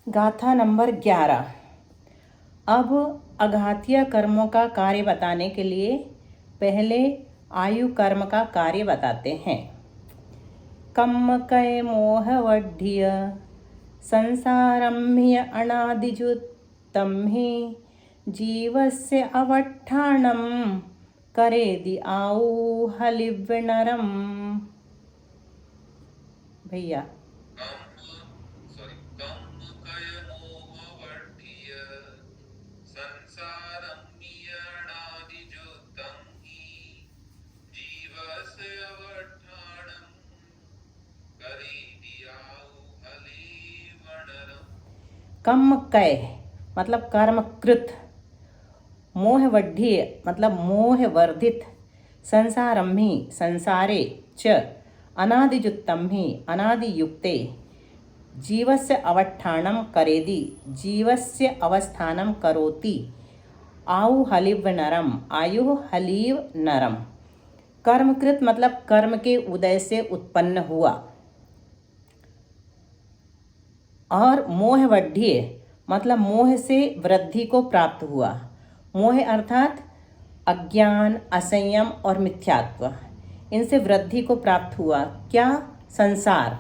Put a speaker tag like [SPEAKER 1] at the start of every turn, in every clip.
[SPEAKER 1] गाथा नंबर 11। अब अघातीय कर्मों का कार्य बताने के लिए पहले आयु कर्म का कार्य बताते हैं। कम्म कय मोह वढ़िय संसारम्य अनादिजुत्तम ही जीवस्य अवट्ठाणम करेदि आऊ हलिव्यनरम। भैया कम्म कय मतलब कर्मकृत, मोहवढ़ीय मतलब मोह वर्धित, संसारम्हि संसारे च अनादिजुत्तम्हि अनादियुक्ते जीवस्य अवट्ठाणम करेदि जीवस्य अवस्थानम करोति आयु हलिव नरम आयु हलीव नरम। कर्मकृत मतलब कर्म के उदय से उत्पन्न हुआ, और मोहवढ़ीय मतलब मोह से वृद्धि को प्राप्त हुआ। मोह अर्थात अज्ञान, असंयम और मिथ्यात्व, इनसे वृद्धि को प्राप्त हुआ। क्या? संसार।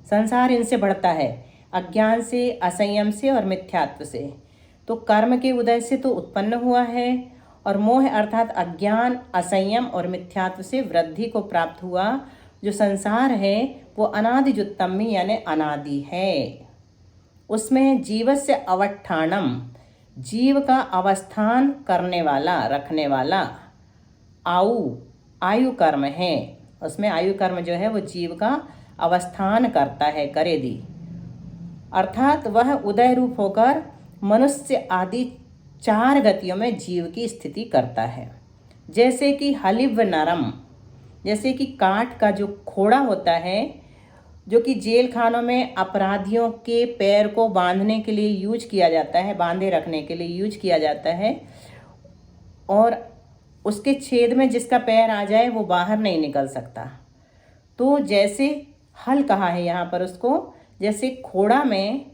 [SPEAKER 1] संसार इनसे बढ़ता है, अज्ञान से, असंयम से और मिथ्यात्व से। तो कर्म के उदय से तो उत्पन्न हुआ है, और मोह अर्थात अज्ञान, असंयम और मिथ्यात्व से वृद्धि को प्राप्त हुआ। जो संसार है वो अनादिजुत्तम्हि यानी अनादि है। उसमें जीवस्य अवट्ठाणम जीव का अवस्थान करने वाला, रखने वाला आयु कर्म है। उसमें आयु कर्म जो है वो जीव का अवस्थान करता है, करेदि अर्थात वह उदय रूप होकर मनुष्य आदि 4 गतियों में जीव की स्थिति करता है। जैसे कि हलिव नरम, जैसे कि काठ का जो खोड़ा होता है, जो कि जेल खानों में अपराधियों के पैर को बांधने के लिए यूज किया जाता है, बांधे रखने के लिए यूज किया जाता है, और उसके छेद में जिसका पैर आ जाए वो बाहर नहीं निकल सकता। तो जैसे हल कहा है यहाँ पर उसको, जैसे खोड़ा में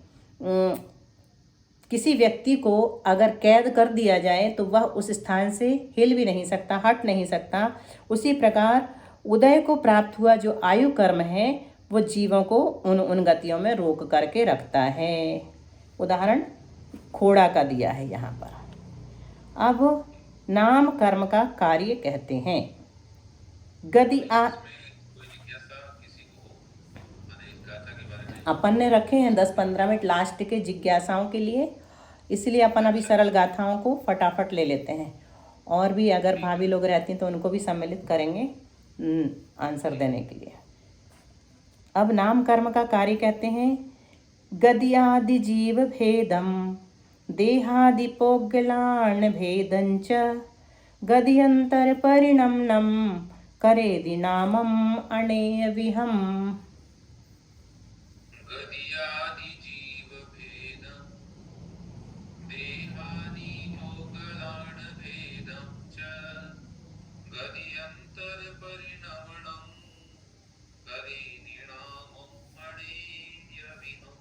[SPEAKER 1] किसी व्यक्ति को अगर कैद कर दिया जाए तो वह उस स्थान से हिल भी नहीं सकता, हट नहीं सकता। उसी प्रकार उदय को प्राप्त हुआ जो आयु कर्म है वो जीवों को उन गतियों में रोक करके रखता है। उदाहरण खोड़ा का दिया है यहाँ पर। अब नाम कर्म का कार्य कहते हैं। गति अपन ने रखे हैं 10-15 मिनट लास्ट के जिज्ञासाओं के लिए, इसलिए अपन अभी सरल गाथाओं को फटाफट ले लेते हैं। और भी अगर भाभी लोग रहती हैं तो उनको भी सम्मिलित करेंगे आंसर देने के लिए। अब नाम कर्म का कार्य कहते हैं। गदियादि जीव भेदम देहादि पोगलान भेदंच गदियंतर परिणमनम करेदि नामम अणेय विहम।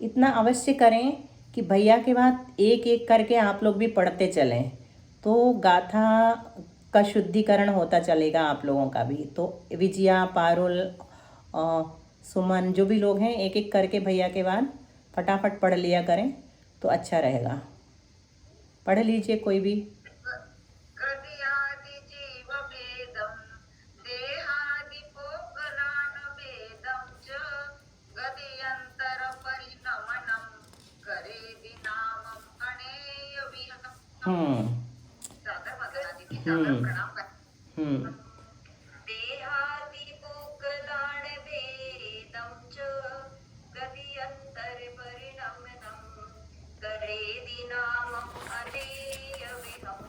[SPEAKER 1] इतना अवश्य करें कि भैया के बाद एक एक करके आप लोग भी पढ़ते चलें, तो गाथा का शुद्धिकरण होता चलेगा आप लोगों का भी। तो विजया, पारुल, सुमन, जो भी लोग हैं एक एक करके भैया के बाद फटाफट पढ़ लिया करें तो अच्छा रहेगा। पढ़ लीजिए कोई भी।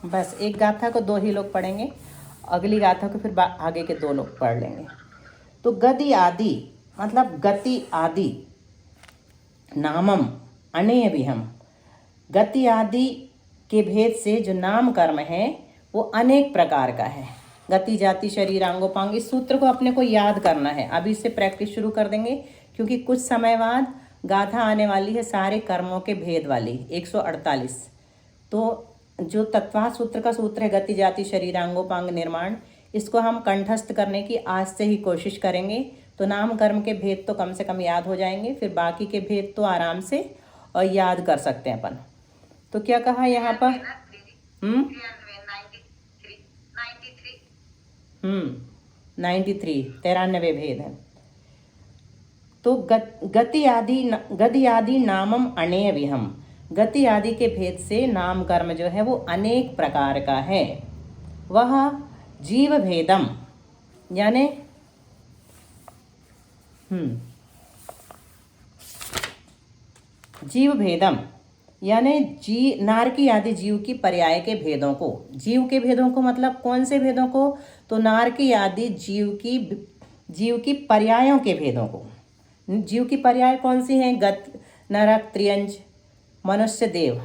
[SPEAKER 1] बस एक गाथा को 2 ही लोग पढ़ेंगे, अगली गाथा को फिर आगे के 2 लोग पढ़ लेंगे। तो गति आदि मतलब गति आदि, नामम अनेय विहम, गति आदि के भेद से जो नाम कर्म है वो अनेक प्रकार का है। गति, जाति, शरीर, अंगोपांग, इस सूत्र को अपने को याद करना है। अभी से प्रैक्टिस शुरू कर देंगे, क्योंकि कुछ समय बाद गाथा आने वाली है सारे कर्मों के भेद वाली 148। तो जो तत्वार्थ सूत्र का सूत्र है गति जाति शरीरांगोपांग निर्माण, इसको हम कंठस्थ करने की आज से ही कोशिश करेंगे। तो नाम कर्म के भेद तो कम से कम याद हो जाएंगे, फिर बाकी के भेद तो आराम से और याद कर सकते हैं अपन। तो क्या कहा यहाँ पर? 93 भेद हैं। तो गति आदि नामम अनेय विहम, गति आदि के भेद से नाम कर्म जो है वो अनेक प्रकार का है। वह जीव भेदम यानी जीव भेदम यानी नारकी आदि जीव की पर्याय के भेदों को, जीव के भेदों को मतलब कौन से भेदों को? तो नारकी आदि जीव की पर्यायों के भेदों को। जीव की पर्याय कौन सी हैं? गत, नरक, त्रियंच, मनुष्य, देव।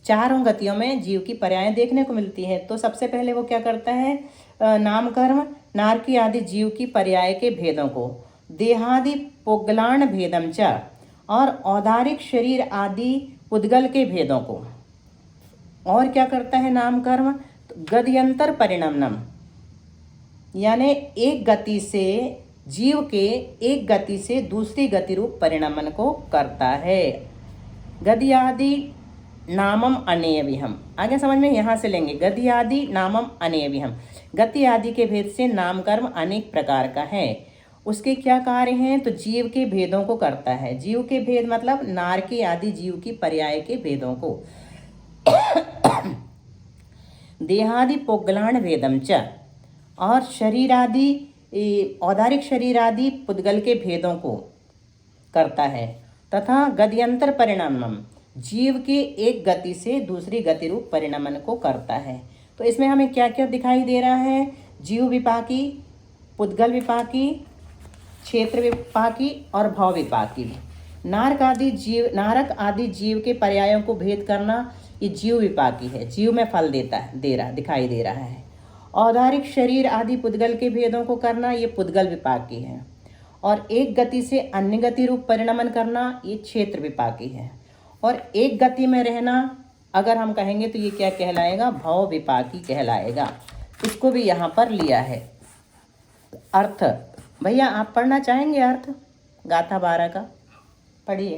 [SPEAKER 1] चारों गतियों में जीव की पर्याय देखने को मिलती है। तो सबसे पहले वो क्या करता है? नाम कर्म नारकी आदि जीव की पर्याय के भेदों को, देहादि पुगलाण भेदम च, और औदारिक शरीर आदि उद्गल के भेदों को। और क्या करता है नाम कर्म? तो गद्यंतर परिणमनम यानी एक गति से जीव के एक गति से दूसरी गति रूप परिणमन को करता है। गति आदि नामम अनेय विहम, आगे समझ में यहाँ से लेंगे। गति आदि नामम अनेय विहम, गति आदि के भेद से नाम कर्म अनेक प्रकार का है। उसके क्या कार्य हैं? तो जीव के भेदों को करता है। जीव के भेद मतलब नारकी आदि जीव की पर्याय के भेदों को। देहादि पोगलाण भेदम च, और शरीर आदि औदारिक शरीर आदि पुद्गल के भेदों को करता है। तथा गद्यंतर परिणामम, जीव के एक गति से दूसरी गति रूप परिणमन को करता है। तो इसमें हमें क्या क्या दिखाई दे रहा है? जीव विपाकी, पुद्गल विपाकी, क्षेत्र विपाकी और भाव विपाकी। नारक आदि जीव के पर्यायों को भेद करना ये जीव विपाकी है, जीव में फल दिखाई दे रहा है। औदारिक शरीर आदि पुद्गल के भेदों को करना ये पुद्गल विपाकी है। और एक गति से अन्य गति रूप परिणमन करना ये क्षेत्र विपाकी है। और एक गति में रहना अगर हम कहेंगे तो ये क्या कहलाएगा? भाव विपाकी कहलाएगा। इसको भी यहाँ पर लिया है। अर्थ भैया आप पढ़ना चाहेंगे? अर्थ गाथा 12 का पढ़िए।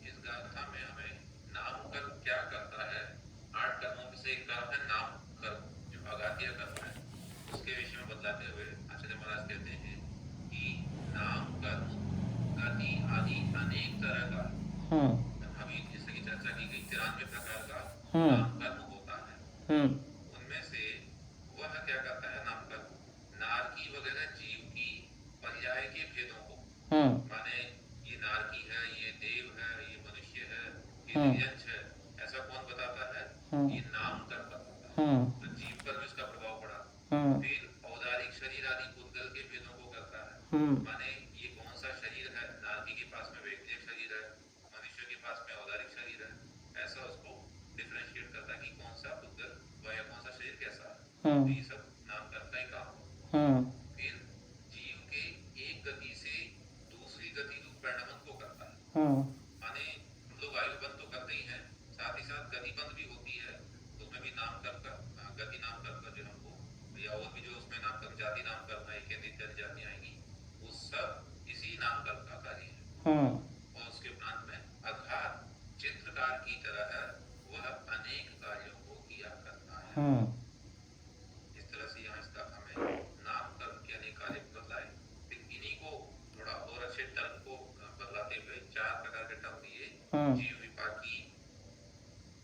[SPEAKER 2] इस गाथा में हमें नाम कर्म क्या करता है, 8 कर्मों में से एक कर्म है नाम कर्म, जो अगाधिया कर्म है, उसके विषय में बतलाते हुए आचार्य महाराज कहते हैं कि नाम कर्म गति आदि अनेक तरह का, अभी जैसे की चर्चा की गई 93 प्रकार का नाम कर्म होता है। उनमें से वह क्या करता है नाम कर्म? नारकी वगैरह जीव की पर्याय के भेदों को, माने ये नारकी है, ये देव है, ये मनुष्य है, ये दिव्यंश है, ऐसा कौन बताता है? ये नाम कर्म बताता है। तो जीव पर भी उसका प्रभाव पड़ा। फिर औदारिक शरीर आदि पुद्गल के भेदों को करता है, माने ये कौन सा शरीर है? नारकी के पास में वैक्तिक शरीर है, मनुष्य के पास में औदारिक शरीर है, ऐसा उसको डिफरेंशिएट करता है कि कौन सा पुद्गल या कौन सा शरीर कैसा है। तो ये सब नाम कर्म का ही काम है। फिर जीव के एक गति से दूसरी गति रूप परिणमन को करता है, माने हम लोग आयुर्बंध तो करते ही हैं, साथ ही साथ गतिबंध भी होती है, उसमें भी नाम कर्म का गति नाम कर्म का जो हमको या और भी जो उसमें नाम कर्म जाति नाम कर्म है, इत्यादि जाति आएंगी, वो सब इसी नाम कर्म का कार्य है। और उसके उपरांत में अर्थात चित्रकार की तरह वह अनेक कार्यों को किया करता है। इस तरह से यहाँ इसका हमें नाम कर्म के अनेक कार्य बतलाए। फिर इन्हीं को थोड़ा और अच्छे टर्म को बदलाते हुए 4 प्रकार के टर्म दिए: जीव विपाकी,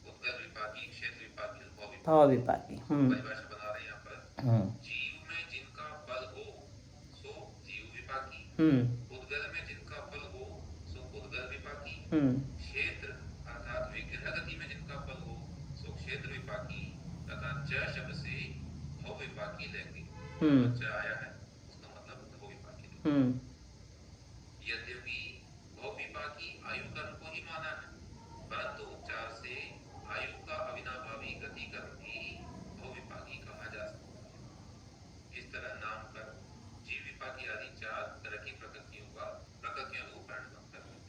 [SPEAKER 2] पुद्गल विपाकी, क्षेत्र विपाकी, भाव विपाकी। परिभाषा बना रहे हैं यहाँ पर। जीव में जिनका फल हो सो जीव विपाकी, पुद्गल में जिनका फल हो सो पुद्गल विपाकी, क्षेत्र अर्थात विग्रह गति में जिनका फल हो सो क्षेत्र विपाकी, तथा च शब्द से भव विपाकी लेंगे। च आया है उसका मतलब भव विपाकी। यद्यपि भव विपाकी आयु कर्म को ही माना है, परंतु उपचार से आयु का अविनाभावी गति कर्म भी भव विपाकी कहा जा सकता है। इस तरह नाम कर्म जीव विपाकी आदि 4 तरह की प्रकृतियों का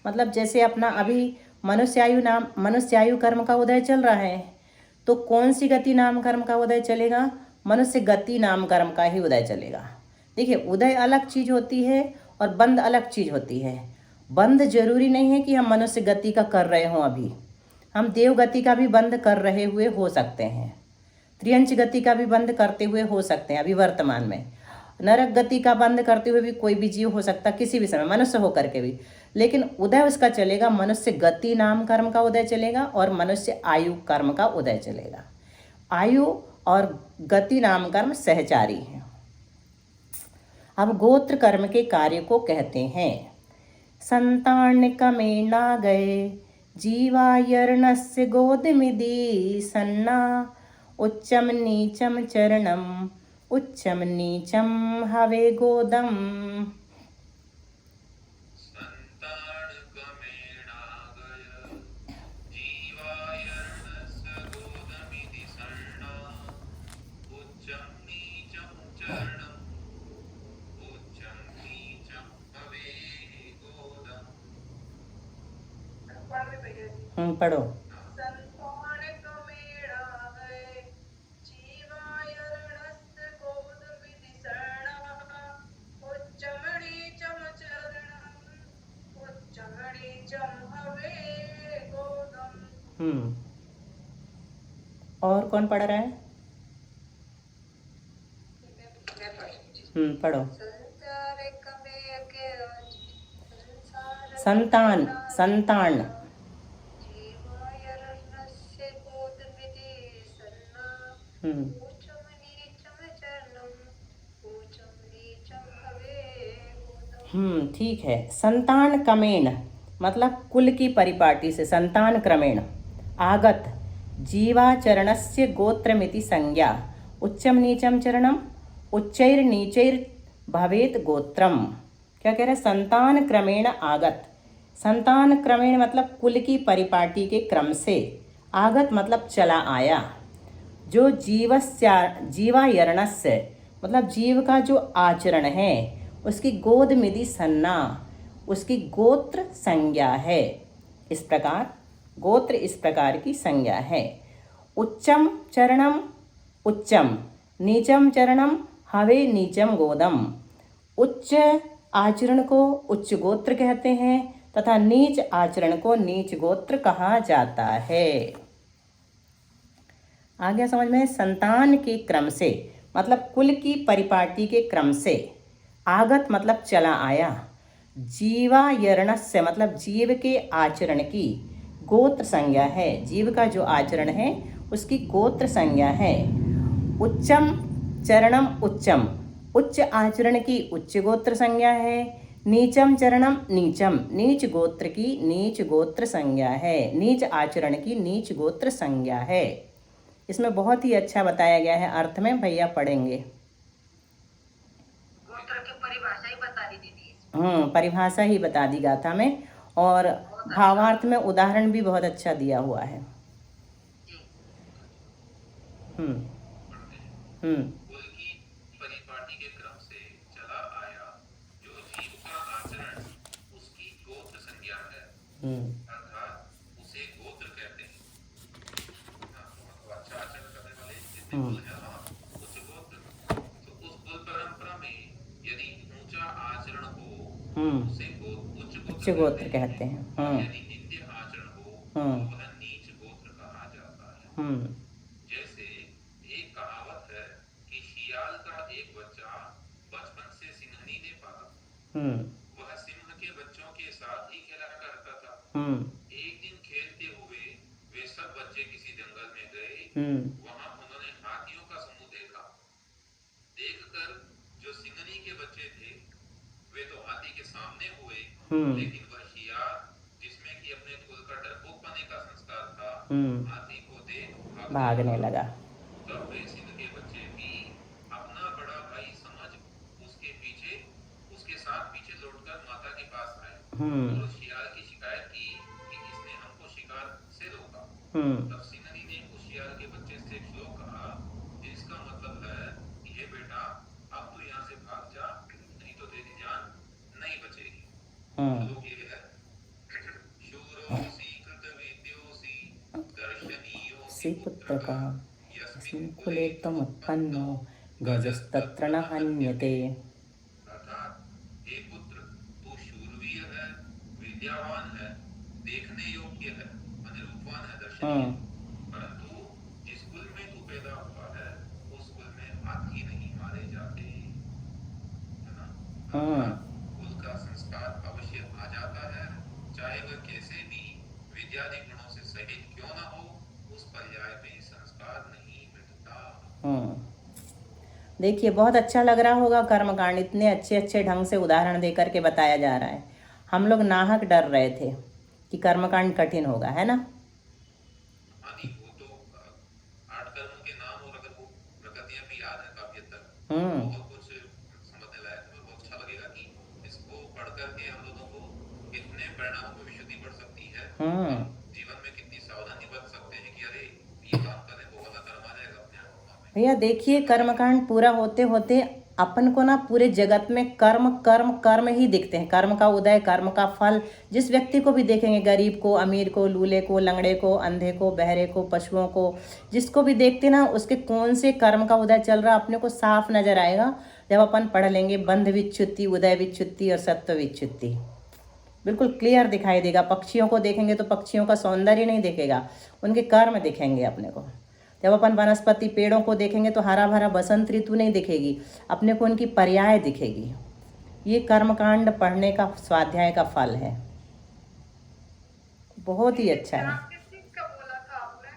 [SPEAKER 1] मतलब जैसे अपना अभी मनुष्यायु कर्म का उदय चल रहा है, तो कौन सी गति नाम कर्म का उदय चलेगा? मनुष्य गति नाम कर्म का ही उदय चलेगा। देखिए, उदय अलग चीज होती है और बंध अलग चीज होती है। बंध जरूरी नहीं है कि हम मनुष्य गति का कर रहे हों, अभी हम देव गति का भी बंध कर रहे हुए हो सकते हैं, त्रियंच गति का भी बंद करते हुए हो सकते हैं अभी वर्तमान में, नरक गति का बंद करते हुए भी कोई भी जीव हो सकता किसी भी समय, मनुष्य होकर के भी। लेकिन उदय उसका चलेगा, मनुष्य गति नाम कर्म का उदय चलेगा और मनुष्य आयु कर्म का उदय चलेगा। आयु और गति नाम कर्म सहचारी हैं। अब गोत्र कर्म के कार्य को कहते हैं संतान कमेना गए जीवायर्णस्य गोदमिदि सन्ना उच्चम नीचम चरणम उच्चम नीचम हवे गोदम।
[SPEAKER 2] संतान क्रमेणागय जीवायर्णस्य गोदमिति सन्ना उच्चं नीचं चरणम् उच्चं नीचं भवेत् गोदम्।
[SPEAKER 1] पढ़ो। और कौन पढ़ रहा है? पढ़ो। संतान संतान ठीक है। संतान क्रमेण मतलब कुल की परिपाटी से, संतान क्रमेण आगत जीवाचरणस्य गोत्रमिति संज्ञा उच्चम नीचम चरणम उच्चैर नीचैर भवेत गोत्रम। क्या कह रहे हैं? संतान क्रमेण आगत, संतान क्रमेण मतलब कुल की परिपाटी के क्रम से, आगत मतलब चला आया, जो जीवायर्णस्य मतलब जीव का जो आचरण है उसकी गोद मिधि सन्ना, उसकी गोत्र संज्ञा है। इस प्रकार गोत्र इस प्रकार की संज्ञा है। उच्चम चरणम उच्चम नीचम चरणम हवे नीचम गोदम। उच्च आचरण को उच्च गोत्र कहते हैं तथा नीच आचरण को नीच गोत्र कहा जाता है। आ गया समझ में? संतान के क्रम से मतलब कुल की परिपाटी के क्रम से, आगत मतलब चला आया, जीवायर्णस्य मतलब जीव के आचरण की गोत्र संज्ञा है, जीव का जो आचरण है उसकी गोत्र संज्ञा है। उच्चम चरणम उच्चम उच्च आचरण की उच्च गोत्र संज्ञा है। नीचम चरणम नीचम नीच गोत्र की नीच गोत्र संज्ञा है, नीच आचरण की नीच गोत्र संज्ञा है। इसमें बहुत ही अच्छा बताया गया है, अर्थ में भैया पढ़ेंगे।
[SPEAKER 3] गोत्र की परिभाषा ही बता दी दीदी।
[SPEAKER 1] परिभाषा ही बता दी गाथा में, और भावार्थ में उदाहरण भी बहुत अच्छा दिया हुआ है।
[SPEAKER 2] कुल की परिपाटी के क्रम से चला आया, जो जीव का आचरण उसकी गोत्र संज्ञा है, अर्थात उसे गोत्र कहते हैं। अच्छा आचरण करने वाले जितने कुल हैं, उच्च गोत्र। तो उस कुल परंपरा में यदि ऊंचा आचरण हो उसे उच्च गोत्र कहते हैं। यदि नित्य आचरण हो तो वह नीच गोत्र कहा जाता है। जैसे एक कहावत है कि शियाल का एक बच्चा बचपन से सिंहनी ने पाला। वह सिंह के बच्चों के साथ ही खेला करता था। एक दिन खेलते हुए वे सब बच्चे किसी जंगल में गए। वहां उन्होंने हाथियों का समूह देखा। देखकर जो सिंहनी के बच्चे थे वे तो हाथी के सामने हुए, लेकिन वह शियाल जिसमें कि अपने कुल का डरपोक पाने का संस्कार था, हाथी को देख
[SPEAKER 1] भागने लगा।
[SPEAKER 2] तब वे सिंह के बच्चे भी अपना बड़ा भाई समझ उसके साथ पीछे लौटकर माता के पास आए और शियाल की शिकायत की कि इसने हमको शिकार से रोका। तब सिंहनी ने उस शियाल के बच्चे से एक श्लोक कहा जिसका मतलब है कि हे बेटा, अब तू यहाँ से भाग जा, नहीं तो तेरी जान नहीं बचेगी। श्लोक ये है
[SPEAKER 1] तस्य पुत्रका
[SPEAKER 2] यस्मिन्
[SPEAKER 1] यस्मिन्
[SPEAKER 2] कुले
[SPEAKER 1] कुले त्वमुत्पन्नो गजस्तत्र न हन्यते।
[SPEAKER 2] अर्थात हे पुत्र, तू शूरवीर है, विद्यावान है, देखने योग्य है, अनुरूपवान है, दर्शनीय। परंतु जिस कुल में तू पैदा हुआ है उस कुल में हाथी नहीं मारे जाते, है ना। अर्थात कुल का संस्कार अवश्य आ जाता है, चाहे वह कैसे भी विद्यादि गुणों से सहित क्यों न हो, उस पर्याय में संस्कार नहीं मिटता।
[SPEAKER 1] देखिए बहुत अच्छा लग रहा होगा कर्मकांड, इतने अच्छे अच्छे ढंग से उदाहरण दे करके बताया जा रहा है। हम लोग नाहक डर रहे थे कि कर्मकांड कठिन होगा, है ना।
[SPEAKER 2] हाँ नहीं, वो तो 8 कर्मों के नाम और अगर वो प्रकृतियां भी याद है काफी हद तक, तो
[SPEAKER 1] हम्म
[SPEAKER 2] बहुत कुछ समझने लायक है और बहुत अच्छा लगेगा कि इसको पढ़ करके हम लोगों को कितने परिणामों में विशुद्धि बढ़ सकती है।
[SPEAKER 1] हम्म
[SPEAKER 2] हम जीवन में कितनी सावधानी बरत सकते हैं कि अरे ये काम करें वो वाला कर्म आ जाएगा अपने आप में।
[SPEAKER 1] भैया देखिए कर्मकांड पूरा होते होते अपन को ना पूरे जगत में कर्म कर्म कर्म ही दिखते हैं। कर्म का उदय, कर्म का फल। जिस व्यक्ति को भी देखेंगे, गरीब को, अमीर को, लूले को, लंगड़े को, अंधे को, बहरे को, पशुओं को, जिसको भी देखते ना उसके कौन से कर्म का उदय चल रहा अपने को साफ नजर आएगा जब अपन पढ़ लेंगे बंध विच्छुत्ति, उदय विच्छुत्ति और सत्व विच्छुत्ति। बिल्कुल क्लियर दिखाई देगा। पक्षियों को देखेंगे तो पक्षियों का सौंदर्य नहीं दिखेगा, उनके कर्म दिखेंगे अपने को। जब अपन वनस्पति पेड़ों को देखेंगे तो हरा भरा बसंत ऋतु नहीं दिखेगी, अपने को उनकी पर्याय दिखेगी। ये कर्मकांड पढ़ने का, स्वाध्याय का फल है। बहुत ही अच्छा है।
[SPEAKER 3] नाम किस चीज का बोला था आपने?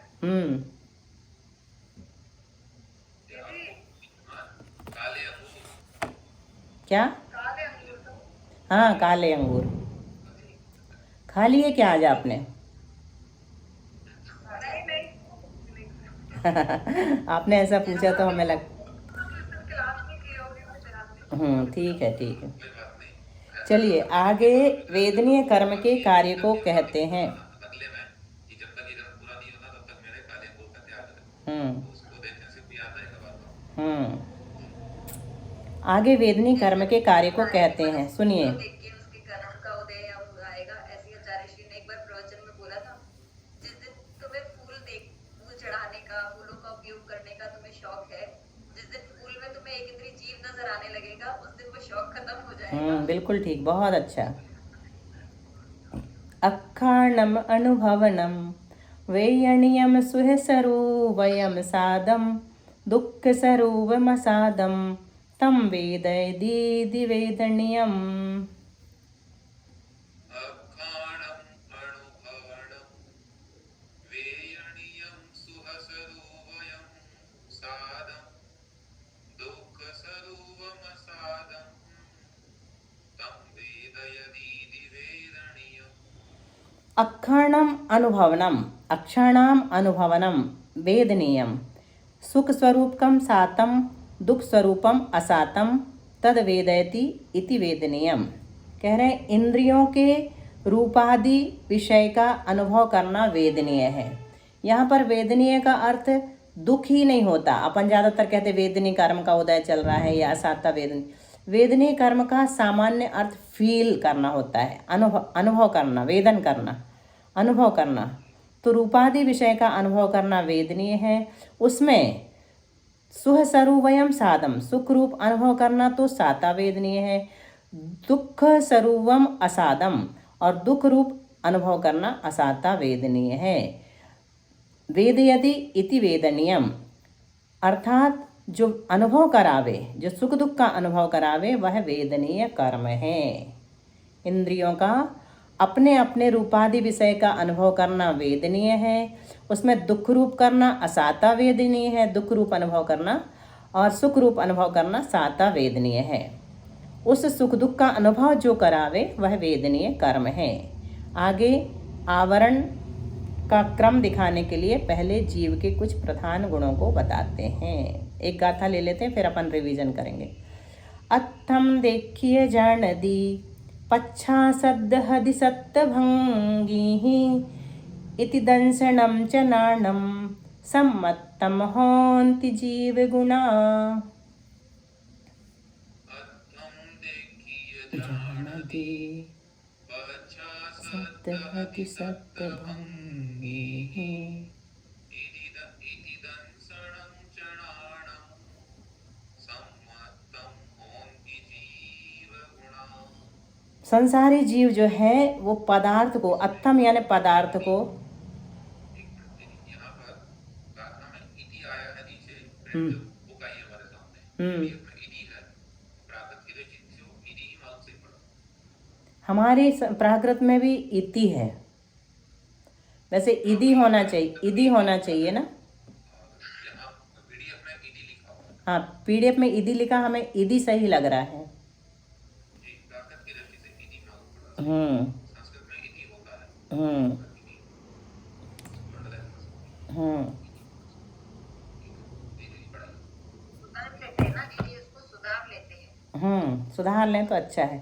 [SPEAKER 3] दीदी,
[SPEAKER 2] काले अंगूर।
[SPEAKER 1] क्या?
[SPEAKER 3] काले अंगूर का?
[SPEAKER 1] हाँ, काले अंगूर खा लिए क्या आज आपने?
[SPEAKER 3] नहीं नहीं,
[SPEAKER 1] आपने ऐसा पूछा तो हमें लग
[SPEAKER 3] क्लास में की होगी मुझे याद नहीं।
[SPEAKER 1] ठीक है ठीक है।
[SPEAKER 2] कोई बात नहीं,
[SPEAKER 1] चलिए आगे वेदनीय कर्म के कार्य को कहते हैं।
[SPEAKER 2] अगले में कि जब तक ये कर्म पूरा नहीं होता तब तक मेरे काले अंगूर का त्याग है,
[SPEAKER 1] हम्म
[SPEAKER 2] तो उसको देखने से भी याद आएगा बार बार।
[SPEAKER 1] आगे वेदनीय कर्म के कार्य को कहते हैं, सुनिए।
[SPEAKER 3] तो देख के उसके कर्म का उदय अब आएगा, ऐसे ही आचार्य श्री ने एक बार प्रवचन में बोला था, जिस दिन तुम्हें फूल चढ़ाने का, फूलों का उपयोग करने का तुम्हें शौक है, जिस दिन फूल में तुम्हें एक इंद्रिय जीव नजर आने लगेगा, उस दिन वो शौक खत्म हो जाएगा।
[SPEAKER 1] बिल्कुल ठीक, बहुत अच्छा। अक्षाणम अनुभवनम वेयणीयम सुहसरो वयम सादम दुख सरोवमसादम तम वेदयदि वेदनीयम।
[SPEAKER 2] अखाणं अनुभवणं वेयणीयं सुहसरोवयं सादं दुःखसरोवमसादं तं वेदयदीति वेदनीयम्।
[SPEAKER 1] अक्षाणम अनुभवनम, अक्षाणाम अनुभवनम वेदनीयम, सुख स्वरूपकम सातम दुख स्वरूपम असातम तद वेदयति इति वेदनीयम। कह रहे हैं इंद्रियों के रूपादि विषय का अनुभव करना वेदनीय है। यहाँ पर वेदनीय का अर्थ दुख ही नहीं होता। अपन ज़्यादातर कहते वेदनीय कर्म का उदय चल रहा है या असाता वेदनीय। वेदनीय कर्म का सामान्य अर्थ फील करना होता है, अनुभव करना, वेदन करना, अनुभव करना। तो रूपादि विषय का अनुभव करना वेदनीय है। उसमें सुह सरुवयम साधम, सुख रूप अनुभव करना तो साता वेदनीय है। दुख सरुवम असादम, और दुख रूप अनुभव करना असाता वेदनीय है। वेदयति इति वेदनीयम, अर्थात जो अनुभव करावे, जो सुख दुख का अनुभव करावे वह वेदनीय कर्म है। इंद्रियों का अपने अपने रूपादि विषय का अनुभव करना वेदनीय है। उसमें दुख रूप करना असाता वेदनीय है, दुख रूप अनुभव करना, और सुख रूप अनुभव करना साता वेदनीय है। उस सुख दुख का अनुभव जो करावे वह वेदनीय कर्म है। आगे आवरण का क्रम दिखाने के लिए पहले जीव के कुछ प्रधान गुणों को बताते हैं। एक गाथा ले लेते हैं, फिर अपन रिवीजन करेंगे। अत्थम देखिए जान दी पच्छा सद्द हदि सत्तभंगी इति दंसनम च नाणम सम्मत्तम होन्ति जीव गुणा।
[SPEAKER 2] अत्थं देखिय जानति पश्चात्
[SPEAKER 1] सत्तहति सत्तभंगी
[SPEAKER 2] इति
[SPEAKER 1] संसारी जीव जो है वो पदार्थ को, अत्थम यानी पदार्थ को,
[SPEAKER 2] यहाँ पर प्रार्थना में इति आया है नीचे, जो बुक आई है हमारे सामने, इसमें इति है, प्राकृत की जो चीज है वो इति ही मालूम से पड़ा।
[SPEAKER 1] हमारे प्राकृत में भी इति है, वैसे इति होना चाहिए, इति होना चाहिए ना।
[SPEAKER 2] यहाँ पीडीएफ में इति लिखा हुआ है।
[SPEAKER 1] हाँ, पीडीएफ में इति लिखा, हमें इति सही लग रहा है।
[SPEAKER 2] जी, प्राकृत की दृष्टि से इति मालूम पड़ा। संस्कृत में इति होता है।
[SPEAKER 3] सुधार लेते हैं ना दीदी, उसको सुधार लेते हैं।
[SPEAKER 1] सुधार लें तो अच्छा है।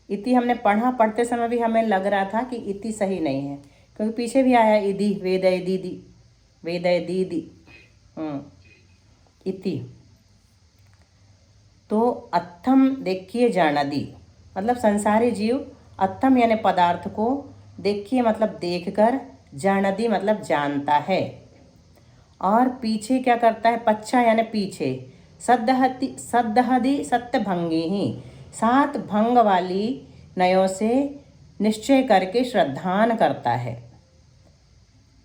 [SPEAKER 1] इति हमने पढ़ा, पढ़ते समय भी हमें लग रहा था कि इति सही नहीं है, क्योंकि पीछे भी आया इति, वेदय दीदी, वेदय दीदी, इति। तो अत्थम देखिए जानादि, मतलब संसारी जीव, अत्थम यानी पदार्थ को, देखिए मतलब देखकर, जानादि मतलब जानता है। और पीछे क्या करता है, पच्छा यानी पीछे, सद्धहदि सत्य भंगी ही, 7 भंग वाली नयों से निश्चय करके श्रद्धान करता है।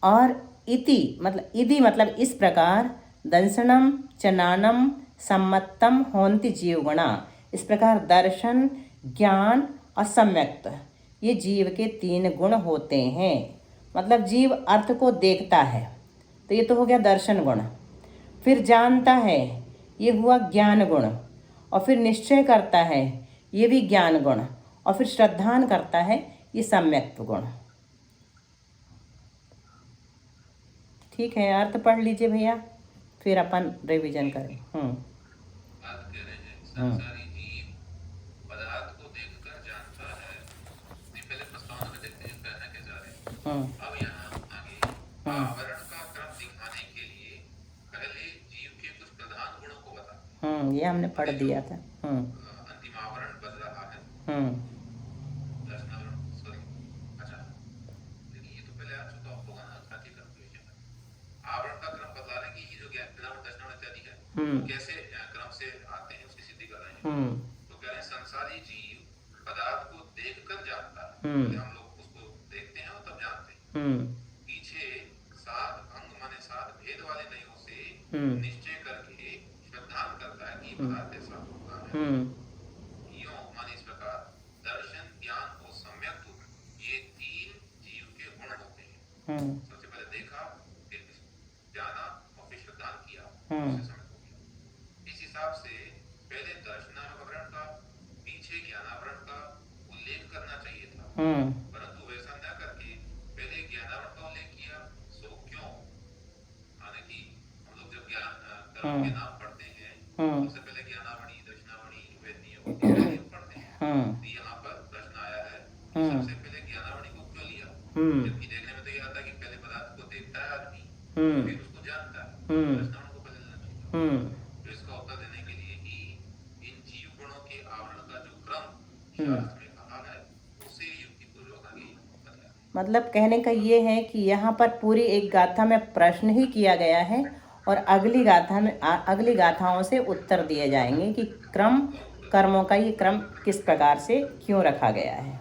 [SPEAKER 1] और इति मतलब इस प्रकार, दंसनम चनानम सम्मतम होन्ति जीवगुणा, इस प्रकार दर्शन, ज्ञान और सम्यक्त, ये जीव के 3 गुण होते हैं। मतलब जीव अर्थ को देखता है, तो ये तो हो गया दर्शन गुण, फिर जानता है, ये हुआ ज्ञान गुण, और फिर निश्चय करता है, ये भी ज्ञान गुण, और फिर श्रद्धान करता है, ये सम्यक्त गुण। ठीक है, अर्थ पढ़ लीजिए भैया, फिर अपन रिवीजन करें।
[SPEAKER 2] बात कह रहे हैं संसारी जीव पदार्थ को देखकर जानता है। नहीं, पहले प्रस्तावना में देखते हैं कहना क्या चाह रहे हैं। अब यहाँ आगे आवरण का क्रम दिखाने के लिए पहले जीव के कुछ प्रधान गुणों को बता।
[SPEAKER 1] ये हमने पढ़ दिया था।
[SPEAKER 2] अंतिम आवरण बज रहा है, दर्शनावरण, सॉरी, अच्छा, लेकिन ये तो पहले आ चुका होगा ना, साथी कंफ्यूजन है। आवरण का क्रम बता रहे हैं कि ये जो ज्ञान दर्शनावरण इत्यादि है कैसे क्रम से आते हैं, उसकी सिद्धि कर रहे हैं। तो कह रहे हैं संसारी जीव पदार्थ को देखकर जानता है। पहले हम लोग उसको देखते हैं और तब जानते हैं। पीछे 7 अंग माने 7 भेद वाले नयों से निश्चय करके श्रद्धान करता है कि ये पदार्थ ऐसा होता है। यों माने इस प्रकार दर्शन, ज्ञान और सम्यक, ये 3 जीव के गुण होते हैं। सबसे पहले देखा, फिर जाना और फिर श्रद्धान किया, उससे सम्यक हो गया। इस हिसाब से पहले दर्शनावरण का, पीछे ज्ञानावरण का उल्लेख करना चाहिए था, परंतु वैसा न करके पहले ज्ञानावरण का उल्लेख किया। सो क्यों? माने कि हम लोग जब ज्ञान कर्म के नाम पढ़ते हैं, सबसे पहले ज्ञानावणी, दर्शनावणी, वेदनीय इत्यादि पढ़ते हैं। तो यहाँ पर प्रश्न आया है कि सबसे पहले ज्ञानावणी को क्यों लिया? जबकि देखने में तो ये आता है कि पहले पदार्थ को देखता है आदमी, फिर उसको जानता है, दर्शनावरण को पहले लेना चाहिए। तो इसका उत्तर देने के लिए ही इन जीव गुणों के आवरण का जो क्रम शास्त्र में कहा है, उसे युक्तिपूर्वक आगे बताया।
[SPEAKER 1] मतलब कहने का ये है कि यहाँ पर पूरी एक गाथा में प्रश्न ही किया गया है, और अगली गाथाओं से उत्तर दिए जाएंगे कि कर्मों का ये क्रम किस प्रकार से क्यों रखा गया है।